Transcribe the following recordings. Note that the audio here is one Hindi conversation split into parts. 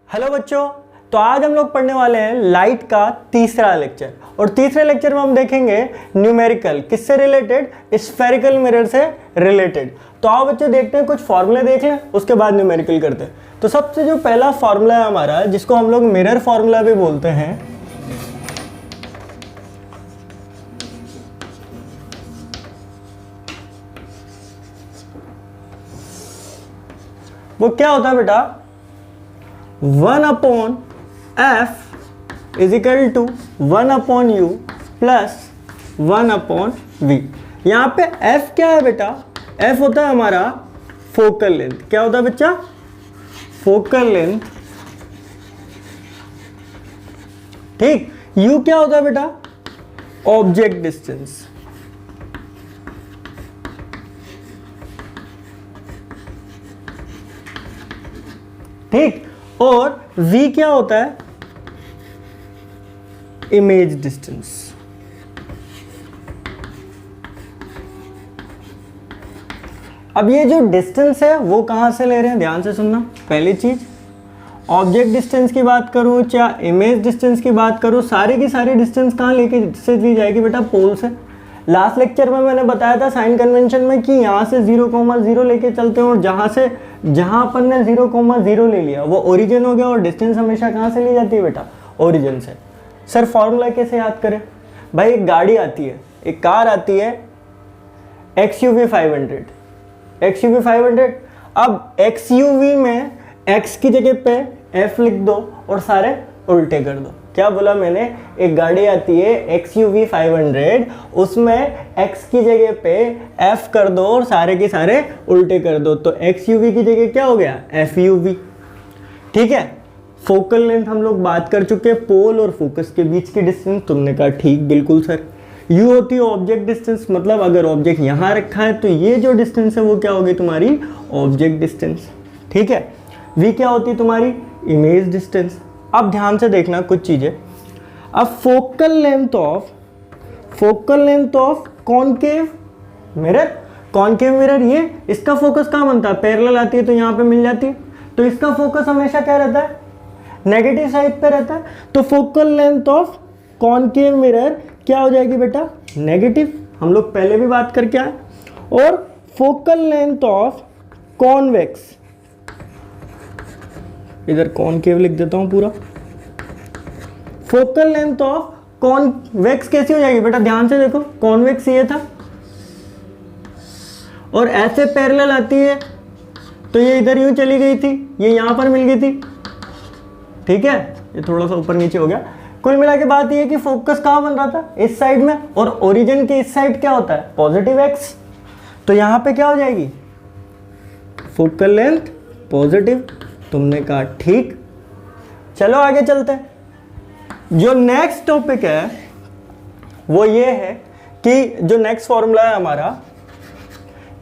हेलो बच्चों, तो आज हम लोग पढ़ने वाले हैं लाइट का तीसरा लेक्चर। और तीसरे लेक्चर में हम देखेंगे न्यूमेरिकल, किससे रिलेटेड? स्फेरिकल मिरर से रिलेटेड। तो आओ बच्चों देखते हैं, कुछ फॉर्मूले देख लें, उसके बाद न्यूमेरिकल करते हैं। तो सबसे जो पहला फॉर्मूला है हमारा, जिसको हम लोग मिरर फॉर्मूला भी बोलते हैं, वो क्या होता है बेटा? 1/f is equal to 1/u plus 1/v। यहाँ पे f क्या है बेटा? f होता है हमारा फोकल लेंथ। क्या होता है बच्चा? Focal length. ठीक। u क्या होता है बेटा? Object distance. ठीक। और v क्या होता है? Image distance. अब ये जो डिस्टेंस है वो कहां से ले रहे हैं, ध्यान से सुनना। पहली चीज, ऑब्जेक्ट डिस्टेंस की बात करूं चाहे इमेज डिस्टेंस की बात करूं, सारी की सारी डिस्टेंस कहां लेके से दी जाएगी बेटा? पोल से। लास्ट लेक्चर में मैंने बताया था साइन कन्वेंशन में कि यहां से 0,0 लेके चलते हैं, और जहां अपन ने 0,0 ले लिया वो ओरिजिन हो गया। और डिस्टेंस हमेशा कहां से ली जाती है बेटा? ओरिजिन से। सर फॉर्मूला कैसे याद करें? भाई एक गाड़ी आती है, एक कार आती है XUV 500। XUV 500। अब XUV में X की जगह पे F लिख दो और सारे उल्टे कर दो। क्या बोला मैंने? एक गाड़ी आती है XUV 500, उसमें X की जगह पे F कर दो और सारे के सारे उल्टे कर दो, तो XUV की जगह क्या हो गया? FUV। ठीक है। फोकल लेंथ हम लोग बात कर चुके हैं, पोल और फोकस के बीच की डिस्टेंस। तुमने कहा ठीक, बिल्कुल सर। U होती है ऑब्जेक्ट डिस्टेंस, मतलब अगर ऑब्जेक्ट यहाँ रखा है तो ये जो डिस्टेंस है वो क्या होगी तुम्हारी? Object distance. ठीक है। V क्या होती है तुम्हारी? Image distance. अब ध्यान से देखना कुछ चीजें। अब focal length of concave mirror. Concave mirror, ये इसका फोकस कहाँ बनता है? पैरेलल आती है तो यहाँ पे मिल जाती है, तो इसका फोकस हमेशा क्या रहता है? नेगेटिव साइड पे रहता है। तो focal length of concave mirror क्या हो जाएगी बेटा? नेगेटिव। हम लोग पहले भी बात करके आए। और फोकल लेंथ ऑफ कॉन्वेक्स, इधर कॉनकेव लिख देता हूं पूरा। फोकल लेंथ ऑफ कॉन्वेक्स कैसी हो जाएगी बेटा? ध्यान से देखो, कॉन्वेक्स ये था और ऐसे पैरेलल आती है तो ये इधर यूं चली गई थी, ये यहां पर मिल गई थी। ठीक है, ये थोड़ा सा ऊपर नीचे हो गया। कुल मिला के बात ये है कि फोकस कहां बन रहा था? इस साइड में, और ओरिजिन के इस साइड क्या होता है? Positive x। तो यहां पे क्या हो जाएगी? Focal length positive. तुमने कहा ठीक। चलो आगे चलते हैं। जो नेक्स्ट टॉपिक है वो ये है कि जो नेक्स्ट फॉर्मूला है हमारा,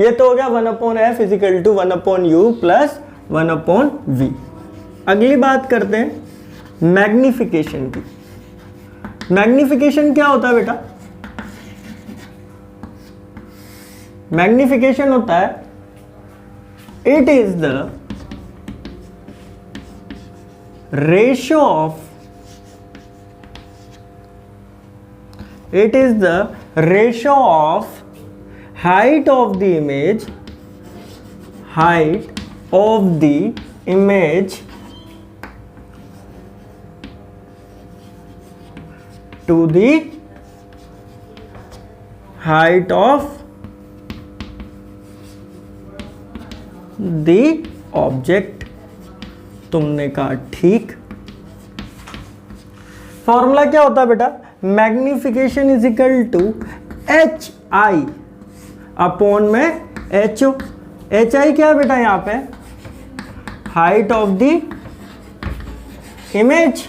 ये तो हो गया 1/f is equal to 1/u plus 1/v। अगली बात करते हैं मैग्निफिकेशन की। मैग्निफिकेशन क्या होता है बेटा? मैग्निफिकेशन होता है, it is the ratio of height of the image to the height of the object। तुमने कहा ठीक। फॉर्मूला क्या होता है बेटा? Magnification is equal to HI upon में HO। HI क्या है बेटा? यहां पे हाइट ऑफ द इमेज,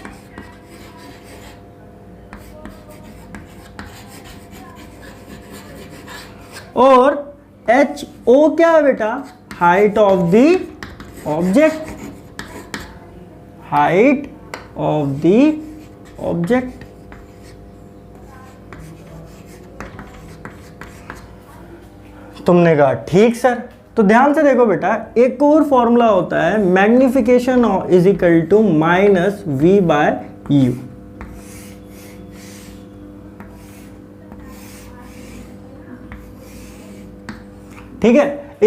और HO क्या है बेटा? Height of the object. Height of the object. तुमने कहा ठीक सर। तो ध्यान से देखो बेटा, एक और फॉर्मूला होता है magnification is equal to minus v by u. ठीक है,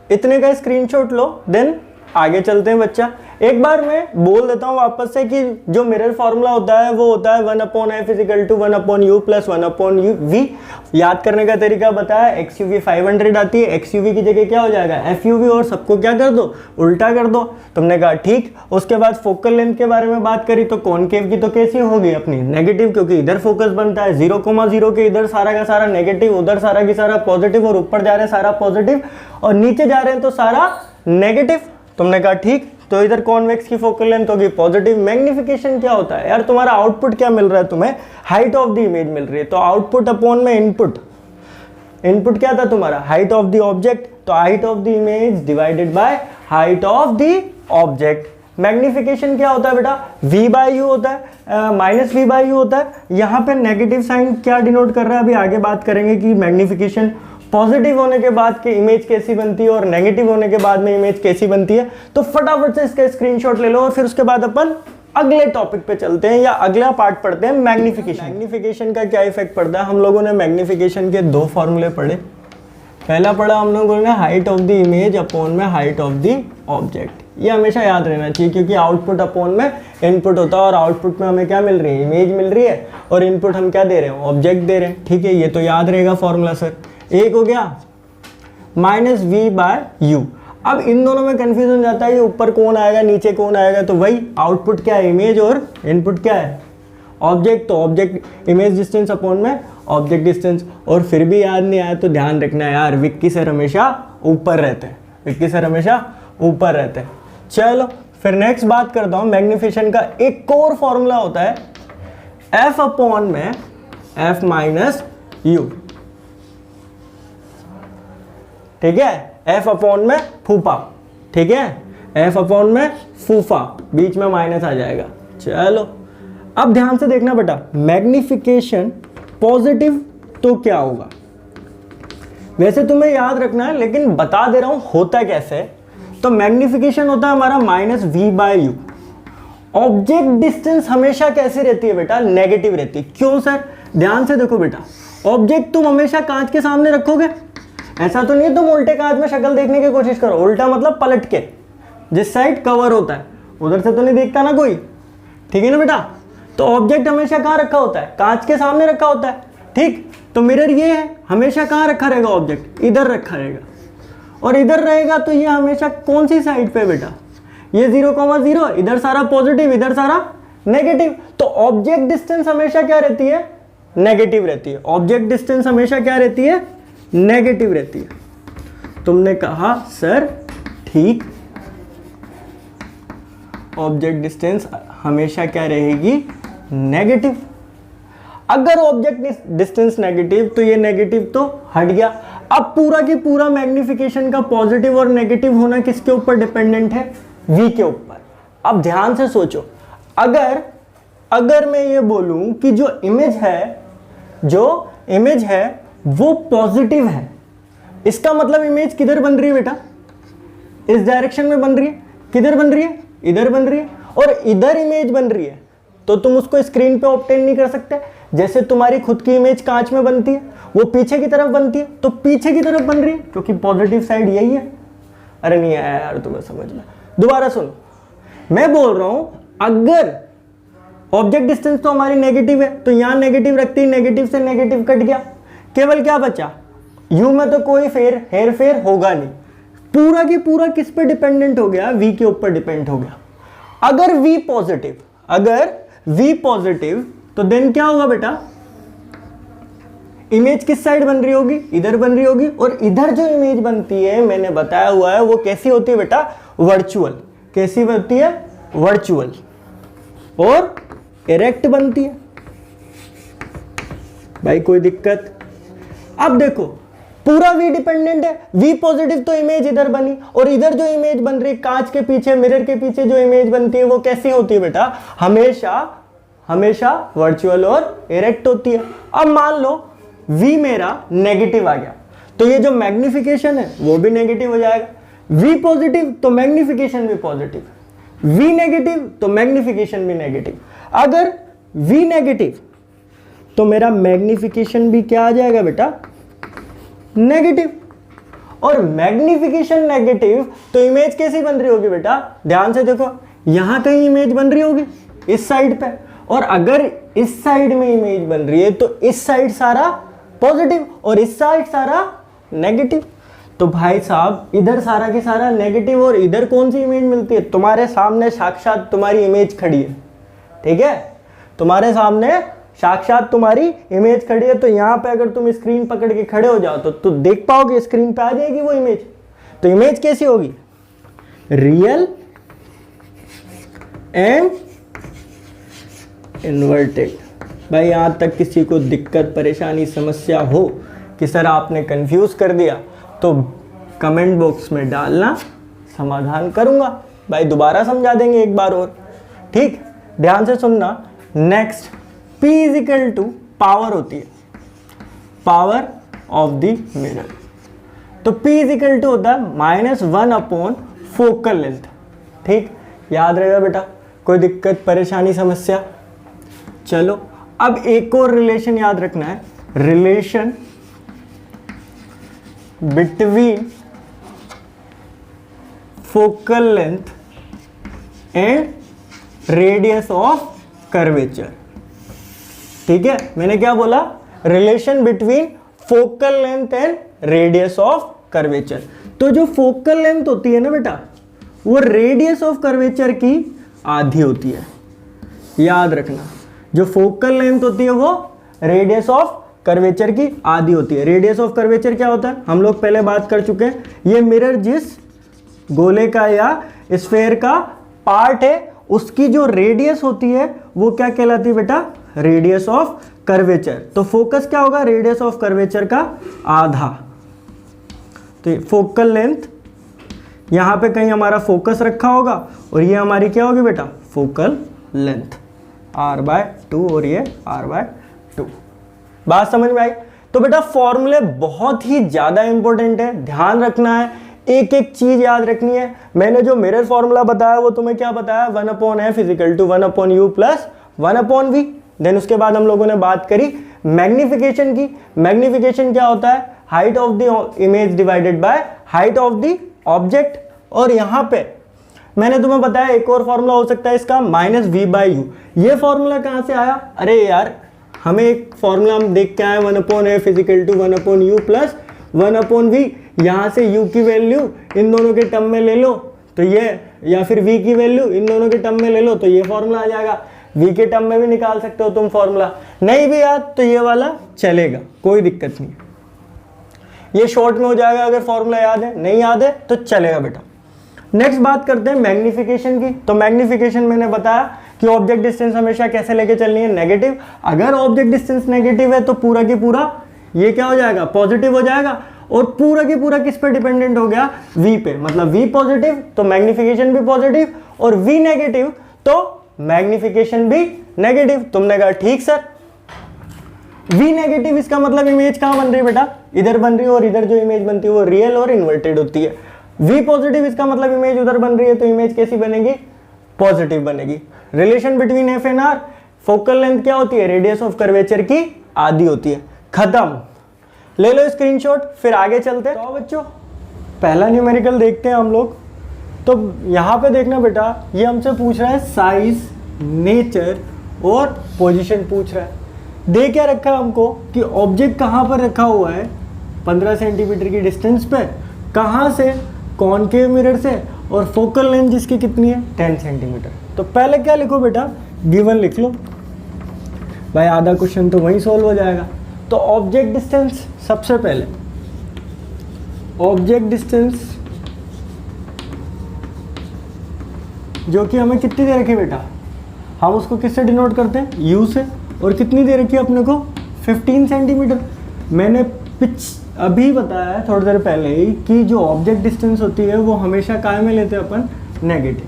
इतने का स्क्रीनशॉट लो, देन आगे चलते हैं बच्चा। एक बार मैं बोल देता हूं वापस से कि जो मिरर फॉर्मूला होता है वो होता है 1/f is equal to 1/u plus 1/v। याद करने का तरीका बताया, XUV 500 आती है, XUV की जगह क्या हो जाएगा FUV, और सबको क्या कर दो, उल्टा कर दो। तुमने कहा ठीक। उसके बाद फोकल लेंथ के बारे में बात करी तो कॉनकेव की तो कैसी होगी अपनी, नेगेटिव, क्योंकि इधर फोकस बनता है 0,0 के इधर सारा का सारा नेगेटिव, उधर सारा की सारा पॉजिटिव, और ऊपर जा रहे हैं सारा पॉजिटिव, और नीचे जा रहे हैं तो सारा नेगेटिव। तुमने कहा ठीक, तो इधर कॉन्वेक्स की फोकल लेंथ होगी पॉजिटिव। मैग्निफिकेशन क्या होता है यार, तुम्हारा आउटपुट क्या मिल रहा है, तुम्हें हाइट ऑफ द इमेज मिल रही है, तो आउटपुट अपॉन में इनपुट। इनपुट क्या था तुम्हारा, हाइट ऑफ द ऑब्जेक्ट, तो height of the image divided by height of the object. Magnification क्या होता है बेटा, v बाई यू होता है, माइनस v बाई यू होता है। यहाँ पे नेगेटिव साइन क्या डिनोट कर रहा है, अभी आगे बात करेंगे कि मैग्निफिकेशन पॉजिटिव होने के बाद की इमेज कैसी बनती है और नेगेटिव होने के बाद में इमेज कैसी बनती है। तो फटाफट से इसका स्क्रीनशॉट ले लो, और फिर उसके बाद अपन अगले टॉपिक पे चलते हैं या अगला पार्ट पढ़ते हैं, मैग्निफिकेशन। मैग्निफिकेशन का क्या इफेक्ट पड़ता है, हम लोगों ने मैग्निफिकेशन के दो फॉर्मूले पढ़े। पहला पढ़ा हम लोगों ने height of the image upon में हाइट ऑफ द ऑब्जेक्ट। ये हमेशा याद रहना चाहिए, क्योंकि आउटपुट अपॉन में इनपुट होता है, और आउटपुट में हमें क्या मिल रही है, इमेज मिल रही है, और इनपुट हम क्या दे रहे हैं, ऑब्जेक्ट दे रहे हैं। ठीक है, ये तो याद रहेगा फॉर्मूला सर। एक हो गया माइनस वी बाय यू। अब इन दोनों में कंफ्यूजन जाता है, ये ऊपर कौन आएगा नीचे कौन आएगा, तो वही आउटपुट क्या है, इमेज, और इनपुट क्या है, ऑब्जेक्ट। तो ऑब्जेक्ट इमेज डिस्टेंस अपॉन में ऑब्जेक्ट डिस्टेंस। और फिर भी याद नहीं आया तो ध्यान रखना यार, विक्की सर हमेशा ऊपर रहते हैं, विक्की सर हमेशा ऊपर रहते हैं। चलो फिर नेक्स्ट बात करता हूँ, मैग्निफिकेशन का एक और फॉर्मूला होता है एफ अपॉन में एफ माइनस यू। ठीक है, एफ अपॉन में फूफा, ठीक है, एफ अपॉन में फूफा, बीच में माइनस आ जाएगा। चलो अब ध्यान से देखना बेटा, मैग्निफिकेशन पॉजिटिव तो क्या होगा, वैसे तुम्हें याद रखना है लेकिन बता दे रहा हूं होता कैसे। तो मैग्निफिकेशन होता है हमारा minus v by u. Object distance हमेशा कैसी रहती है बेटा, नेगेटिव रहती है। क्यों सर, ध्यान से देखो बेटा, ऑब्जेक्ट तुम हमेशा कांच के सामने रखोगे, ऐसा तो नहीं है तुम उल्टे कांच में शक्ल देखने की कोशिश करो। उल्टा मतलब पलट के, जिस साइड कवर होता है उधर से तो नहीं देखता ना कोई, ठीक है ना बेटा। तो ऑब्जेक्ट हमेशा कहाँ रखा होता है, कांच के सामने रखा होता है। ठीक, तो मिरर ये है, हमेशा कहाँ रखा रहेगा ऑब्जेक्ट, इधर रखा रहेगा, और इधर रहेगा तो ये हमेशा कौन सी साइड पे बेटा, ये 0,0, इधर सारा पॉजिटिव इधर सारा नेगेटिव। तो ऑब्जेक्ट डिस्टेंस हमेशा क्या रहती है, नेगेटिव रहती है। ऑब्जेक्ट डिस्टेंस हमेशा क्या रहती है, नेगेटिव रहती है। तुमने कहा सर ठीक, ऑब्जेक्ट डिस्टेंस हमेशा क्या रहेगी, नेगेटिव। अगर ऑब्जेक्ट डिस्टेंस नेगेटिव तो ये नेगेटिव तो हट गया। अब पूरा की पूरा मैग्निफिकेशन का पॉजिटिव और नेगेटिव होना किसके ऊपर डिपेंडेंट है, v के ऊपर। अब ध्यान से सोचो, अगर मैं ये बोलूं कि जो इमेज है वो पॉजिटिव है, इसका मतलब इमेज किधर बन रही है बेटा, इस डायरेक्शन में बन रही है। किधर बन रही है, इधर बन रही है, और इधर इमेज बन रही है, तो तुम उसको स्क्रीन पे ऑब्टेन नहीं कर सकते। जैसे तुम्हारी खुद की इमेज कांच में बनती है, वो पीछे की तरफ बनती है, तो पीछे की तरफ बन रही है क्योंकि पॉजिटिव साइड यही है। अरे नहीं आया यार तुम्हें समझ में, दोबारा सुनो, मैं बोल रहा हूं अगर ऑब्जेक्ट डिस्टेंस तो हमारी नेगेटिव है, तो यहां नेगेटिव रखती, नेगेटिव से नेगेटिव कट गया, केवल क्या बचा, यू में तो कोई हेर फेर होगा नहीं, पूरा की पूरा किस पे डिपेंडेंट हो गया, वी के ऊपर डिपेंड हो गया। अगर वी पॉजिटिव तो देन क्या होगा बेटा, इमेज किस साइड बन रही होगी, इधर बन रही होगी, और इधर जो इमेज बनती है मैंने बताया हुआ है वो कैसी होती है बेटा, वर्चुअल। कैसी बनती है, वर्चुअल, और इरेक्ट बनती है। भाई कोई दिक्कत, अब देखो पूरा वी डिपेंडेंट है, वी पॉजिटिव तो इमेज इधर बनी, और इधर जो इमेज बन रही है कांच के पीछे, मिरर के पीछे जो इमेज बनती है वो कैसी होती है बेटा, हमेशा वर्चुअल और इरेक्ट होती है। अब मान लो वी मेरा नेगेटिव आ गया, तो ये जो मैग्निफिकेशन है वो भी नेगेटिव हो जाएगा। V पॉजिटिव तो मैग्निफिकेशन भी पॉजिटिव, V नेगेटिव तो मैग्निफिकेशन भी नेगेटिव। अगर V नेगेटिव तो मेरा मैग्निफिकेशन भी क्या आ जाएगा बेटा, नेगेटिव। और मैग्निफिकेशन नेगेटिव तो इमेज कैसी बन रही होगी बेटा, ध्यान से देखो, यहां कहीं इमेज बन रही होगी इस साइड पे, और अगर इस साइड में इमेज बन रही है तो इस साइड सारा पॉजिटिव और इस साइड सारा नेगेटिव। तो भाई साहब इधर सारा के सारा नेगेटिव और इधर कौन सी इमेज मिलती है, तुम्हारे सामने साक्षात तुम्हारी इमेज खड़ी है, ठीक है, तुम्हारे सामने साक्षात तुम्हारी इमेज खड़ी है। तो यहाँ पे अगर तुम स्क्रीन पकड़ के खड़े हो जाओ तो देख पाओगे, स्क्रीन पे आ जाएगी वो इमेज। तो इमेज कैसी होगी, रियल एंड इन्वर्टेड। भाई यहाँ तक किसी को दिक्कत परेशानी समस्या हो कि सर आपने कंफ्यूज कर दिया तो कमेंट बॉक्स में डालना, समाधान करूंगा। भाई दोबारा समझा देंगे एक बार और, ठीक, ध्यान से सुनना। Next, P is equal to power होती है, पावर ऑफ द मिरर। तो P इज इक्वल टू होता है -1 अपॉन फोकल लेंथ, ठीक, याद रहेगा बेटा, कोई दिक्कत परेशानी समस्या। चलो अब एक और रिलेशन याद रखना है, relation between focal length and radius of curvature. ठीक है, मैंने क्या बोला, relation between focal length and radius of curvature. तो जो फोकल लेंथ होती है ना बेटा, वो रेडियस ऑफ कर्वेचर की आधी होती है, याद रखना। जो फोकल लेंथ होती है वो रेडियस ऑफ कर्वेचर की आधी होती है। रेडियस ऑफ कर्वेचर क्या होता है, हम लोग पहले बात कर चुके हैं। ये मिरर जिस गोले का या स्फेयर का पार्ट है उसकी जो रेडियस होती है वो क्या कहलाती है बेटा, रेडियस ऑफ कर्वेचर। तो फोकस क्या होगा, रेडियस ऑफ कर्वेचर का आधा। तो फोकल लेंथ, यहां पे कहीं हमारा फोकस रखा होगा और ये हमारी क्या होगी बेटा, फोकल लेंथ r/2 और ये r/2। बात समझ में आई। तो बेटा फॉर्मूले बहुत ही ज्यादा इंपॉर्टेंट है, ध्यान रखना है, एक एक चीज याद रखनी है। मैंने जो मिरर फॉर्मूला बताया वो तुम्हें क्या बताया, 1/f = 1/u + 1/v। देन उसके बाद हम लोगों ने बात करी मैग्निफिकेशन की। मैग्निफिकेशन क्या होता है, height of the image divided by height of the object. और यहाँ पे मैंने तुम्हें बताया एक और फॉर्मूला हो सकता है इसका, -v/u। ये फॉर्मूला कहाँ से आया, अरे यार हमें एक फॉर्मूला हम देख के आए, 1/f = 1/u + 1/v। यहाँ से u की वैल्यू इन दोनों के टर्म में ले लो तो ये, या फिर v की वैल्यू इन दोनों के टर्म में ले लो तो ये फॉर्मूला आ जाएगा। v के टर्म में भी निकाल सकते हो तुम फॉर्मूला, नहीं भी याद तो ये वाला चलेगा, कोई दिक्कत नहीं। ये शॉर्ट में हो जाएगा अगर फॉर्मूला याद है, नहीं याद है तो चलेगा बेटा। नेक्स्ट बात करते हैं मैग्निफिकेशन की। तो मैग्निफिकेशन मैंने बताया कि ऑब्जेक्ट डिस्टेंस हमेशा कैसे लेके चलनी है, नेगेटिव। अगर ऑब्जेक्ट डिस्टेंस नेगेटिव है तो पूरा की पूरा ये क्या हो जाएगा, पॉजिटिव हो जाएगा। और पूरा की पूरा किस पे डिपेंडेंट हो गया, v पे। मतलब v पॉजिटिव तो मैग्निफिकेशन भी पॉजिटिव, और v नेगेटिव तो मैग्निफिकेशन भी नेगेटिव। तुमने कहा ठीक सर, v नेगेटिव इसका मतलब इमेज कहाँ बन रही है बेटा, इधर बन रही है, और इधर जो इमेज बनती है वो रियल और इन्वर्टेड होती है। v पॉजिटिव इसका मतलब इमेज उधर बन रही है तो इमेज कैसी बनेगी, पॉजिटिव बनेगी। Relation between f and r, focal length क्या होती है, रेडियस ऑफ कर्वेचर की आधी होती है। खत्म, ले लो स्क्रीनशॉट, फिर आगे चलते हैं। तो बच्चों पहला न्यूमेरिकल देखते हैं हम लोग। तो यहाँ पे देखना बेटा, ये हमसे पूछ रहा है साइज, नेचर और पोजीशन पूछ रहा है। दे क्या रखा है हमको कि ऑब्जेक्ट कहाँ पर रखा हुआ है, 15 सेंटीमीटर की डिस्टेंस पे, कहाँ से, कॉनकेव मिरर से, और फोकल लेंथ जिसकी कितनी है, 10 सेंटीमीटर। तो पहले क्या लिखो बेटा, गिवन लिख लो भाई, आधा क्वेश्चन तो वहीं सॉल्व हो जाएगा। तो ऑब्जेक्ट डिस्टेंस, सबसे पहले ऑब्जेक्ट डिस्टेंस जो कि हमें कितनी दे रखी है बेटा, हम उसको किससे डिनोट करते हैं, u से। और कितनी दे रखी है अपने को, 15 सेंटीमीटर। मैंने अभी बताया है थोड़ी देर पहले ही कि जो ऑब्जेक्ट डिस्टेंस होती है वो हमेशा काय में लेते हैं अपन, नेगेटिव।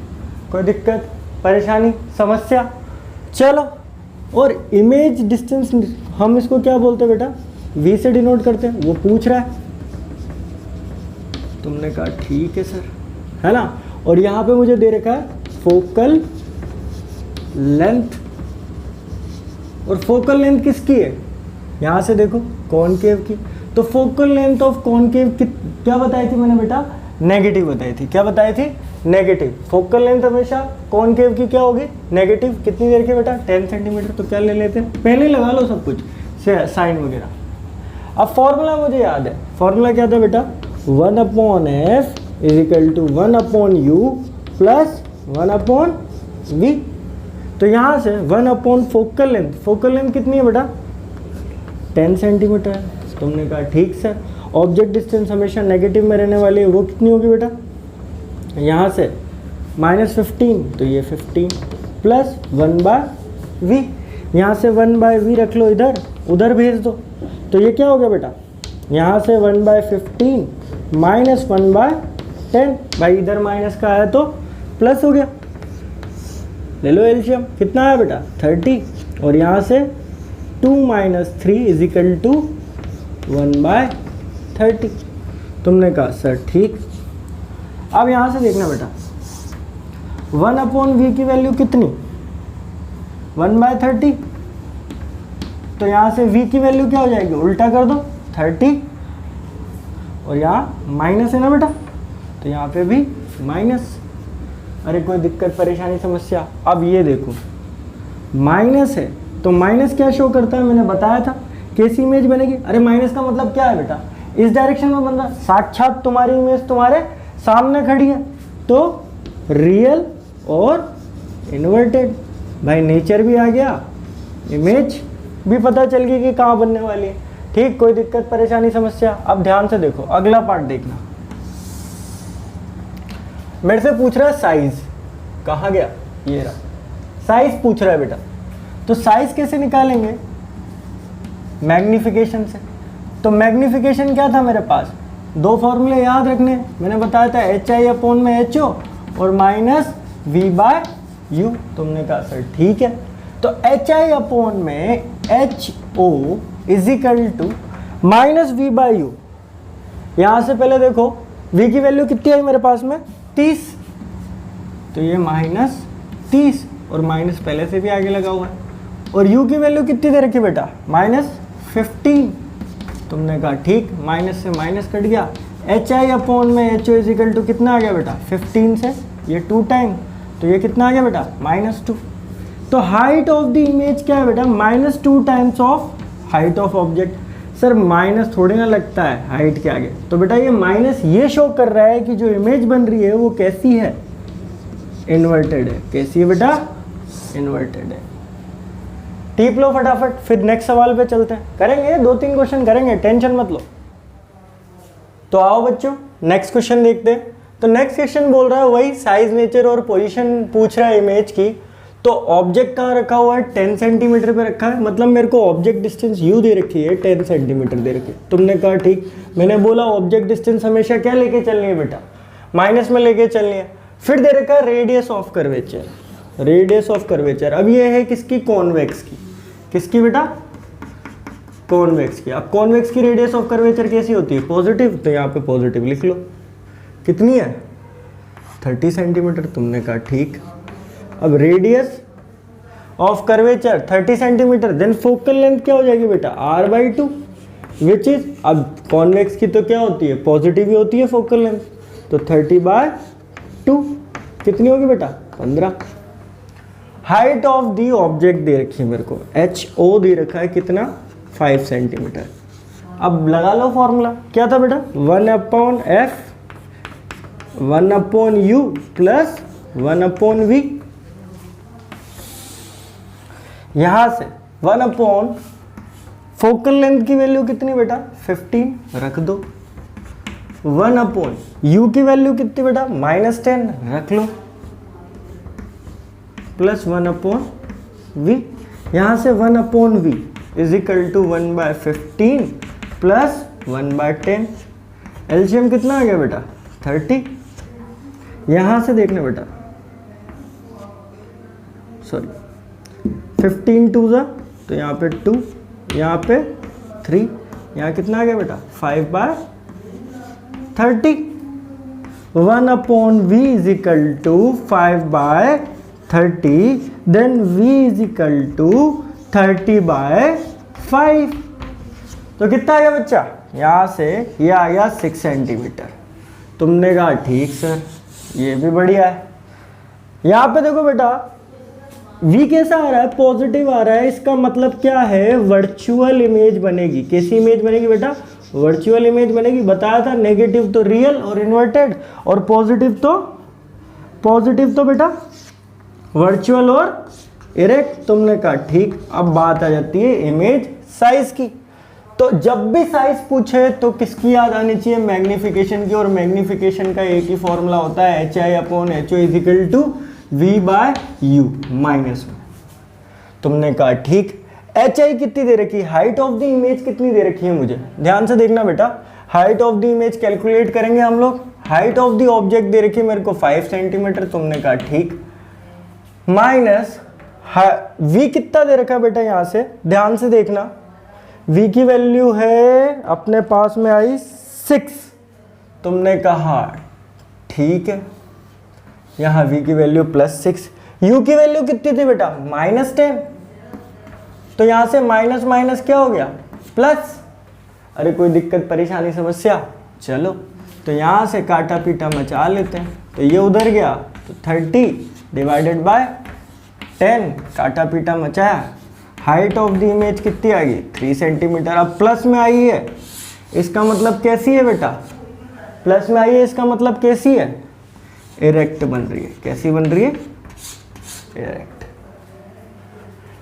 कोई दिक्कत परेशानी समस्या, चलो। और इमेज डिस्टेंस हम इसको क्या बोलते हैं बेटा, v से डिनोट करते हैं, वो पूछ रहा है। तुमने कहा ठीक है सर, है ना। और यहाँ पे मुझे दे रखा है फोकल लेंथ, और फोकल लेंथ किसकी है, यहाँ से देखो कॉनकेव की। तो फोकल लेंथ ऑफ कॉनकेव क्या बताई थी मैंने बेटा, नेगेटिव बताई थी। क्या बताई थी, नेगेटिव। फोकल लेंथ हमेशा कॉनकेव की क्या होगी, नेगेटिव। कितनी देर की बेटा, 10 सेंटीमीटर। तो क्या ले लेते हैं, पहले ही लगा लो सब कुछ, साइन वगैरह। अब फॉर्मूला मुझे याद है, फॉर्मूला क्या था बेटा, 1/f = 1/u प्लस 1/v। तो यहाँ से 1/ फोकल लेंथ, फोकल लेंथ कितनी है बेटा, 10 सेंटीमीटर है। तुमने कहा ठीक सर। ऑब्जेक्ट डिस्टेंस हमेशा नेगेटिव में रहने वाली है, वो कितनी होगी बेटा, यहाँ से -15, तो ये 15 प्लस 1/v। यहाँ से 1/v रख लो, इधर उधर भेज दो। तो ये क्या हो गया बेटा, यहाँ से 1/15 माइनस 1/10। भाई इधर माइनस का आया तो प्लस हो गया। ले लो एलसीएम, कितना आया बेटा 30। और यहाँ से 2 - 3 = 1/30। तुमने कहा सर ठीक। अब यहाँ से देखना बेटा, 1/v की वैल्यू कितनी, 1/30। तो यहाँ से v की वैल्यू क्या हो जाएगी, उल्टा कर दो 30, और यहाँ माइनस है ना बेटा, तो यहाँ पे भी माइनस। अरे कोई दिक्कत परेशानी समस्या। अब ये देखो माइनस है, तो माइनस क्या शो करता है, मैंने बताया था कैसी इमेज बनेगी। अरे माइनस का मतलब क्या है बेटा, इस डायरेक्शन में बन रहा, साक्षात तुम्हारी इमेज तुम्हारे सामने खड़ी है, तो रियल और इन्वर्टेड। भाई नेचर भी आ गया, इमेज भी पता चल गई कि कहाँ बनने वाली है। ठीक, कोई दिक्कत परेशानी समस्या। अब ध्यान से देखो, अगला पार्ट देखना। मेरे से पूछ रहा है साइज, कहाँ गया, ये रहा, साइज पूछ रहा है बेटा। तो साइज कैसे निकालेंगे, मैग्निफिकेशन से। तो मैग्निफिकेशन क्या था मेरे पास, दो फॉर्मूले याद रखने, मैंने बताया था HI/HO और -v/u। तुमने कहा सर ठीक है। तो HI/HO = -v/u। यहाँ से पहले देखो v की वैल्यू कितनी आई मेरे पास में, 30, तो ये -30, और माइनस पहले से भी आगे लगा हुआ है। और u की वैल्यू कितनी दे रखी बेटा, -15। तुमने कहा ठीक, माइनस से माइनस कट गया। HI/HO = कितना आ गया बेटा, 15 से ये 2 टाइम, तो ये कितना आ गया बेटा, -2। तो हाइट ऑफ द इमेज क्या है बेटा, -2 times of height of object. Sir minus थोड़ी ना लगता है हाइट के आगे, तो बेटा ये माइनस ये शो कर रहा है कि जो इमेज बन रही है वो कैसी है, इन्वर्टेड है। कैसी है बेटा, इन्वर्टेड है। टीप लो फटाफट, फिर नेक्स्ट सवाल पे चलते हैं। करेंगे 2-3 क्वेश्चन करेंगे, टेंशन मत लो। तो आओ बच्चों नेक्स्ट क्वेश्चन देखते हैं। तो नेक्स्ट क्वेश्चन बोल रहा है वही साइज, नेचर और पोजीशन पूछ रहा है इमेज की। तो ऑब्जेक्ट कहाँ रखा हुआ है, 10 सेंटीमीटर पे रखा है, मतलब मेरे को ऑब्जेक्ट डिस्टेंस u दे रखी है, 10 सेंटीमीटर दे रखी है। तुमने कहा ठीक, मैंने बोला ऑब्जेक्ट डिस्टेंस हमेशा क्या लेके चलनी है बेटा, माइनस में लेके चलनी है। फिर दे रखा है radius of curvature, radius of curvature. अब ये है किसकी, कॉन्वेक्स की। किसकी बेटा, कॉन्वेक्स की। अब कॉन्वेक्स की रेडियस ऑफ कर्वेचर कैसी होती है, पॉजिटिव, तो यहाँ पे पॉजिटिव लिख लो। कितनी है, 30 सेंटीमीटर। तुमने कहा ठीक। अब radius of curvature 30 centimetre, then focal length क्या हो जाएगी बेटा, r/2, विच इज, अब कॉन्वेक्स की तो क्या होती है, पॉजिटिव ही होती है फोकल लेंथ, तो 30/2 कितनी होगी बेटा, 15। Height of the object they रखी है मेरे को, HO दे रखा है कितना, 5 सेंटीमीटर। अब लगा लो फॉर्मूला, क्या था बेटा, 1/f 1/u प्लस 1/v। यहां से 1/, फोकल लेंथ की वैल्यू कितनी बेटा, 15 रख दो। 1/u की वैल्यू कितनी बेटा, -10 रख लो, प्लस 1/v। यहां से 1/v = 1/15 प्लस 1/10। एलसीएम कितना आ गया बेटा, 30। यहां से देखना बेटा, सॉरी 15 2 ज़ा, तो यहाँ पे 2, यहाँ पे 3, यहाँ कितना आ गया बेटा, 5/30। 1 upon v is equal to 5/30, then v is equal to 30/5। तो कितना आ गया बच्चा, यहाँ से ये आ गया 6 सेंटीमीटर। तुमने कहा ठीक सर, ये भी बढ़िया है। यहाँ पे देखो बेटा v कैसा आ रहा है, पॉजिटिव आ रहा है, इसका मतलब क्या है, वर्चुअल इमेज बनेगी। कैसी इमेज बनेगी बेटा, वर्चुअल इमेज बनेगी। बताया था नेगेटिव तो रियल और इन्वर्टेड, और पॉजिटिव तो बेटा वर्चुअल और इरेक्ट। तुमने कहा ठीक। अब बात आ जाती है इमेज साइज की। तो जब भी साइज पूछे तो किसकी याद आनी चाहिए, मैग्निफिकेशन की। और मैग्निफिकेशन का एक ही फॉर्मूला होता है HI/HO is equal to V/U -1। तुमने कहा ठीक। HI कितनी दे रखी है, हाइट ऑफ द इमेज कितनी दे रखी है मुझे, ध्यान से देखना बेटा। Height of the image calculate करेंगे हम लोग। Height of the object they रखी है मेरे को 5 सेंटीमीटर। तुमने कहा ठीक, माइनस v कितना दे रखा है बेटा, यहां से ध्यान से देखना। v की वैल्यू है अपने पास में आई 6। तुमने कहा ठीक है, यहां v की वैल्यू +6। u की वैल्यू कितनी थी बेटा, -10। तो यहां से माइनस माइनस क्या हो गया, प्लस। अरे कोई दिक्कत परेशानी समस्या, चलो तो यहां से काटा पीटा मचा लेते हैं। तो ये उधर गया तो 30 डिवाइडेड बाय 10, काटा पीटा मचाया। हाइट ऑफ द इमेज कितनी आ गई, 3 सेंटीमीटर। अब प्लस में आई है, इसका मतलब कैसी है बेटा, प्लस में आई है, इसका मतलब कैसी है, इरेक्ट बन रही है। कैसी बन रही है, इरेक्ट।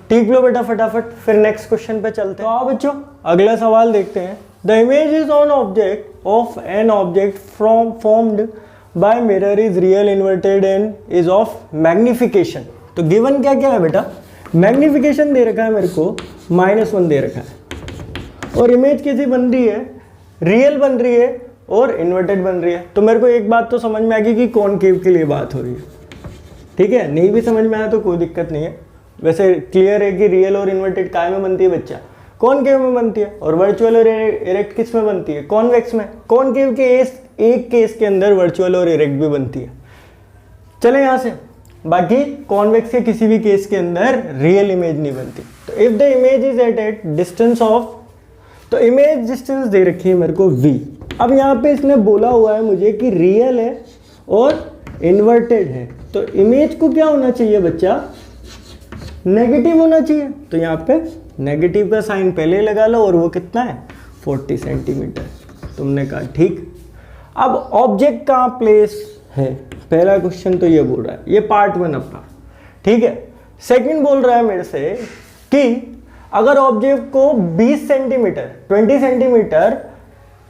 ठीक लो बेटा फटाफट, फिर नेक्स्ट क्वेश्चन पे चलते हैं। तो आओ बच्चों अगला सवाल देखते हैं। The image is on object of an object from formed by mirror is real inverted and is of magnification. तो गिवन क्या क्या है बेटा, मैग्निफिकेशन दे रखा है मेरे को, -1 दे रखा है, और इमेज कैसी बन रही है, रियल बन रही है और इन्वर्टेड बन रही है। तो मेरे को एक बात तो समझ में आ गई कि कॉनकेव के लिए बात हो रही है। ठीक है, नहीं भी समझ में आया तो कोई दिक्कत नहीं है। वैसे क्लियर है कि रियल और इन्वर्टेड काय में बनती है बच्चा, कॉनकेव में बनती है। और वर्चुअल और इरेक्ट किस में बनती है, कॉन्वेक्स में। कॉनकेव के एक केस के अंदर वर्चुअल और इरेक्ट भी बनती है। चले यहाँ से, बाकी कॉन्वेक्स के किसी भी केस के अंदर रियल इमेज नहीं बनती। तो if the image is at distance of, तो इमेज डिस्टेंस दे रखी है मेरे को v। अब यहाँ पे इसने बोला हुआ है मुझे कि रियल है और इन्वर्टेड है, तो इमेज को क्या होना चाहिए बच्चा, नेगेटिव होना चाहिए। तो यहाँ पे नेगेटिव का साइन पहले लगा लो, और वो कितना है 40 सेंटीमीटर। तुमने कहा ठीक। अब ऑब्जेक्ट कहाँ प्लेस है, पहला क्वेश्चन तो ये बोल रहा है, ये पार्ट 1 अपना। ठीक है, सेकंड बोल रहा है मेरे से कि अगर ऑब्जेक्ट को 20 सेंटीमीटर 20 सेंटीमीटर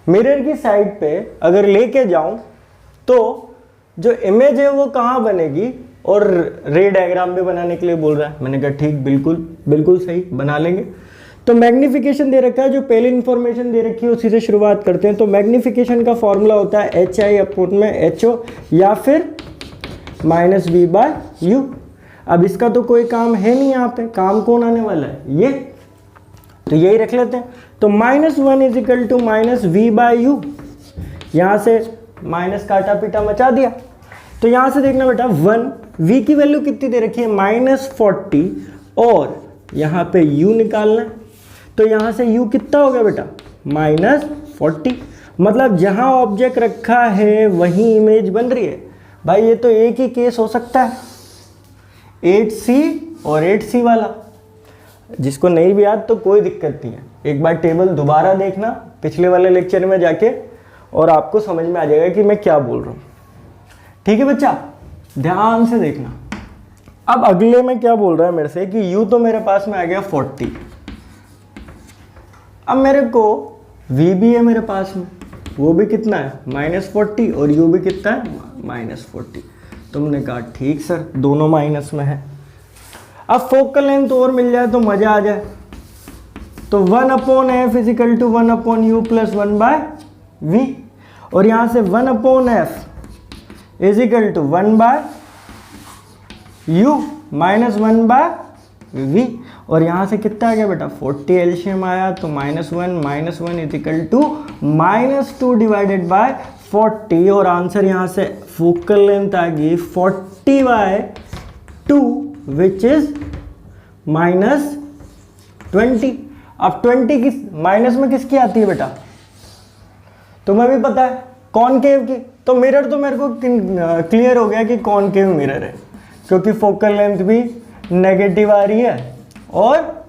मिरर की साइड पे अगर लेके जाऊं तो जो इमेज है वो कहाँ बनेगी, और रे डायग्राम भी बनाने के लिए बोल रहा है। मैंने कहा ठीक, बिल्कुल सही, बना लेंगे। तो मैग्निफिकेशन दे रखा है, जो पहली इंफॉर्मेशन दे रखी है उसी से शुरुआत करते हैं। तो मैग्निफिकेशन का फॉर्मूला होता है HI/HO या फिर -V/U। अब इसका तो कोई काम है नहीं, यहाँ पे काम कौन आने वाला है, ये, तो यही रख लेते हैं। तो -1 इज इक्वल टू -V/U। यहाँ से माइनस काटा पीटा मचा दिया। तो यहाँ से देखना बेटा 1, v की वैल्यू कितनी दे रखी है -40, और यहाँ पे u निकालना है। तो यहाँ से u कितना हो गया बेटा, -40। मतलब जहाँ ऑब्जेक्ट रखा है वहीं इमेज बन रही है। भाई ये तो एक ही केस हो सकता है, 8C और 8C वाला। जिसको नहीं भी याद तो कोई दिक्कत नहीं है, एक बार टेबल दोबारा देखना पिछले वाले लेक्चर में जाके, और आपको समझ में आ जाएगा कि मैं क्या बोल रहा हूँ। ठीक है बच्चा, ध्यान से देखना। अब अगले में क्या बोल रहा है मेरे से कि u तो मेरे पास में आ गया 40। अब मेरे को v भी है मेरे पास में, वो भी कितना है -40, और u भी कितना है -40। तुमने कहा ठीक सर, दोनों माइनस में है। अब फोकल लेंथ और मिल जाए तो मजा आ जाए। तो 1/f is equal to 1/u plus 1/v, और यहाँ से 1/f is equal to 1/u minus 1/v, और यहाँ से कितना आ गया बेटा 40 एलसीएम आया। तो -1 is equal to -2 divided by 40 और आंसर यहाँ से फोकल लेंथ आ गई 40/2 विच इज -20। अब 20 किस माइनस में किसकी आती है बेटा? तुम्हें भी पता है कॉनकेव की। तो मिरर तो मेरे को क्लियर हो गया कि कॉनकेव मिरर है, क्योंकि फोकल लेंथ भी नेगेटिव आ रही है और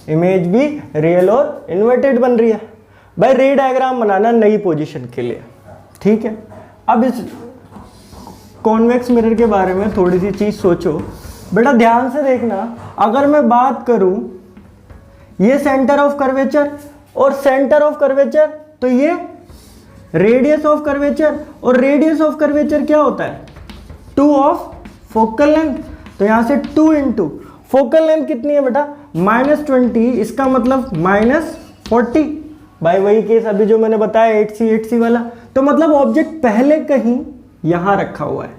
इमेज भी रियल और इन्वर्टेड बन रही है। भाई रे डायग्राम बनाना नई पोजीशन के लिए, ठीक है। अब इस कॉन्वेक्स मिरर के बारे में थोड़ी सी चीज सोचो बेटा, ध्यान से देखना। अगर मैं बात करूं ये सेंटर ऑफ कर्वेचर और सेंटर ऑफ कर्वेचर, तो ये रेडियस ऑफ कर्वेचर, और रेडियस ऑफ कर्वेचर क्या होता है? 2 ऑफ फोकल लेंथ। तो यहां से 2 इंटू फोकल लेंथ कितनी है बेटा? -20, इसका मतलब -40। भाई वही केस अभी जो मैंने बताया 8C वाला। तो मतलब ऑब्जेक्ट पहले कहीं यहां रखा हुआ है,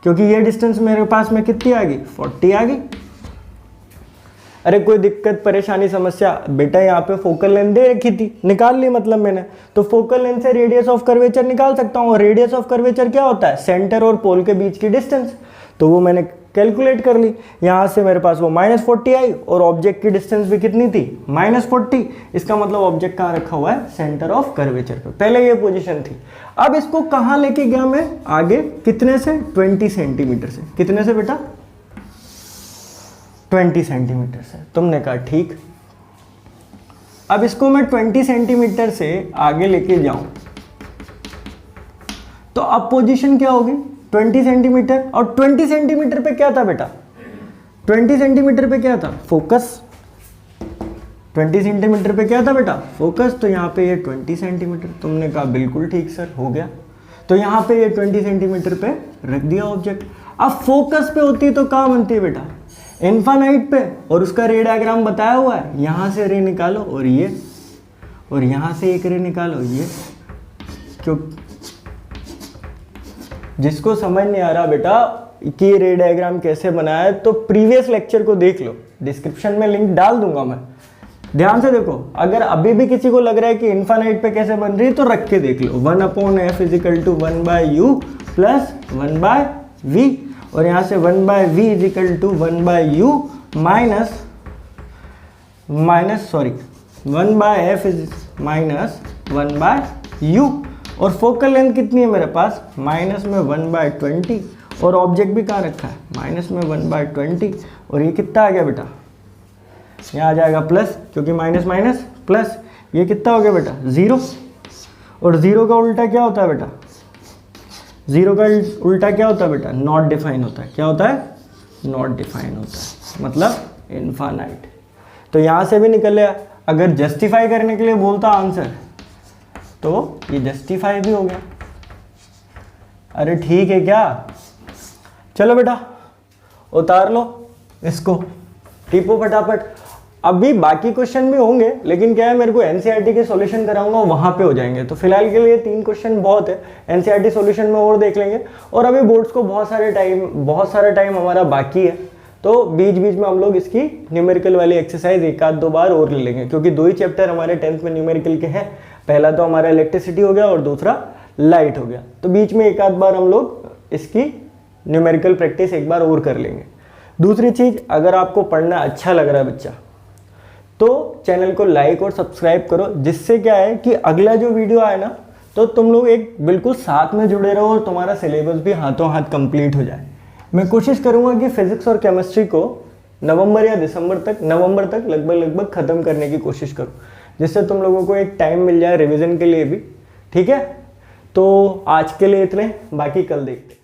क्योंकि ये डिस्टेंस मेरे पास में कितनी आ गई? 40 आ गई। अरे कोई दिक्कत परेशानी समस्या? बेटा यहाँ पे फोकल लेंथ दे रखी थी, निकाल ली मतलब मैंने। तो फोकल लेंथ से रेडियस ऑफ कर्वेचर निकाल सकता हूँ, और रेडियस ऑफ कर्वेचर क्या होता है? सेंटर और पोल के बीच की डिस्टेंस। तो वो मैंने कैलकुलेट कर ली। यहाँ से मेरे पास वो -40 आई, और ऑब्जेक्ट की डिस्टेंस भी कितनी थी? -40। इसका मतलब ऑब्जेक्ट कहाँ रखा हुआ है? सेंटर ऑफ कर्वेचर पे। पहले ये पोजीशन थी। अब इसको कहाँ लेके गया मैं? आगे कितने से? 20 सेंटीमीटर से। कितने से बेटा? 20 सेंटीमीटर से। तुमने कहा ठीक। अब इसको मैं 20 सेंटीमीटर से आगे लेके जाऊं तो अब पोजीशन क्या होगी? 20 सेंटीमीटर। और 20 सेंटीमीटर पे क्या था बेटा? 20 सेंटीमीटर पे क्या था? फोकस। 20 सेंटीमीटर पे क्या था बेटा? फोकस। तो यहाँ पे ये 20 सेंटीमीटर। तुमने कहा बिल्कुल ठीक सर, हो गया। तो यहाँ पे ये 20 सेंटीमीटर पे रख दिया ऑब्जेक्ट। अब फोकस पे होती तो कहाँ बनती है बेटा? इन्फानाइट पे। और उसका रे डायग्राम बताया हुआ है। यहाँ से रे निकालो और ये, और यहाँ से एक रे निकालो ये। क्यों? जिसको समझ नहीं आ रहा बेटा कि रे डायग्राम कैसे बनाया है, तो प्रीवियस लेक्चर को देख लो, डिस्क्रिप्शन में लिंक डाल दूंगा मैं। ध्यान से देखो, अगर अभी भी किसी को लग रहा है कि इन्फानाइट पे कैसे बन रही है तो रख के देख लो। 1/f = 1/u + 1/v, और यहाँ से 1/v = 1/u minus 1/f - 1/u। और फोकल लेंथ कितनी है मेरे पास? माइनस में 1/20, और ऑब्जेक्ट भी कहाँ रखा है? माइनस में 1/20। और ये कितना आ गया बेटा? यहाँ आ जाएगा प्लस, क्योंकि माइनस माइनस प्लस। ये कितना हो गया बेटा? 0। और 0 का उल्टा क्या होता है बेटा? 0 का उल्टा क्या होता है बेटा? नॉट डिफाइन होता है। क्या होता है? नॉट डिफाइन होता है, मतलब इनफाइनाइट। तो यहाँ से भी निकल गया। अगर जस्टिफाई करने के लिए बोलता आंसर तो ये जस्टिफाई भी हो गया। अरे ठीक है क्या? चलो बेटा उतार लो इसको, टिपो फटाफट। अभी बाकी क्वेश्चन भी होंगे, लेकिन क्या है, मेरे को एनसीईआरटी के सॉल्यूशन कराऊंगा, वहां पे हो जाएंगे। तो फिलहाल के लिए 3 क्वेश्चन बहुत है। एनसीईआरटी सॉल्यूशन में और देख लेंगे, और अभी बोर्ड्स को बहुत सारा टाइम हमारा बाकी है। तो बीच बीच में हम लोग इसकी न्यूमेरिकल वाली एक्सरसाइज 1-2 बार और ले लेंगे, क्योंकि 2 ही चैप्टर हमारे 10th में न्यूमेरिकल के हैं। पहला तो हमारा इलेक्ट्रिसिटी हो गया और दूसरा लाइट हो गया। तो बीच में 1-8 बार हम लोग इसकी न्यूमेरिकल प्रैक्टिस एक बार और कर लेंगे। दूसरी चीज़, अगर आपको पढ़ना अच्छा लग रहा है बच्चा, तो चैनल को लाइक और सब्सक्राइब करो, जिससे क्या है कि अगला जो वीडियो आए ना, तो तुम लोग एक बिल्कुल साथ में जुड़े रहो और तुम्हारा सिलेबस भी हाथों हाथ कंप्लीट हो जाए। मैं कोशिश करूंगा कि फिजिक्स और केमिस्ट्री को नवंबर या दिसंबर तक लगभग ख़त्म करने की कोशिश करूं, जिससे तुम लोगों को एक टाइम मिल जाए रिवीजन के लिए भी। ठीक है, तो आज के लिए इतने, बाकी कल देखते हैं।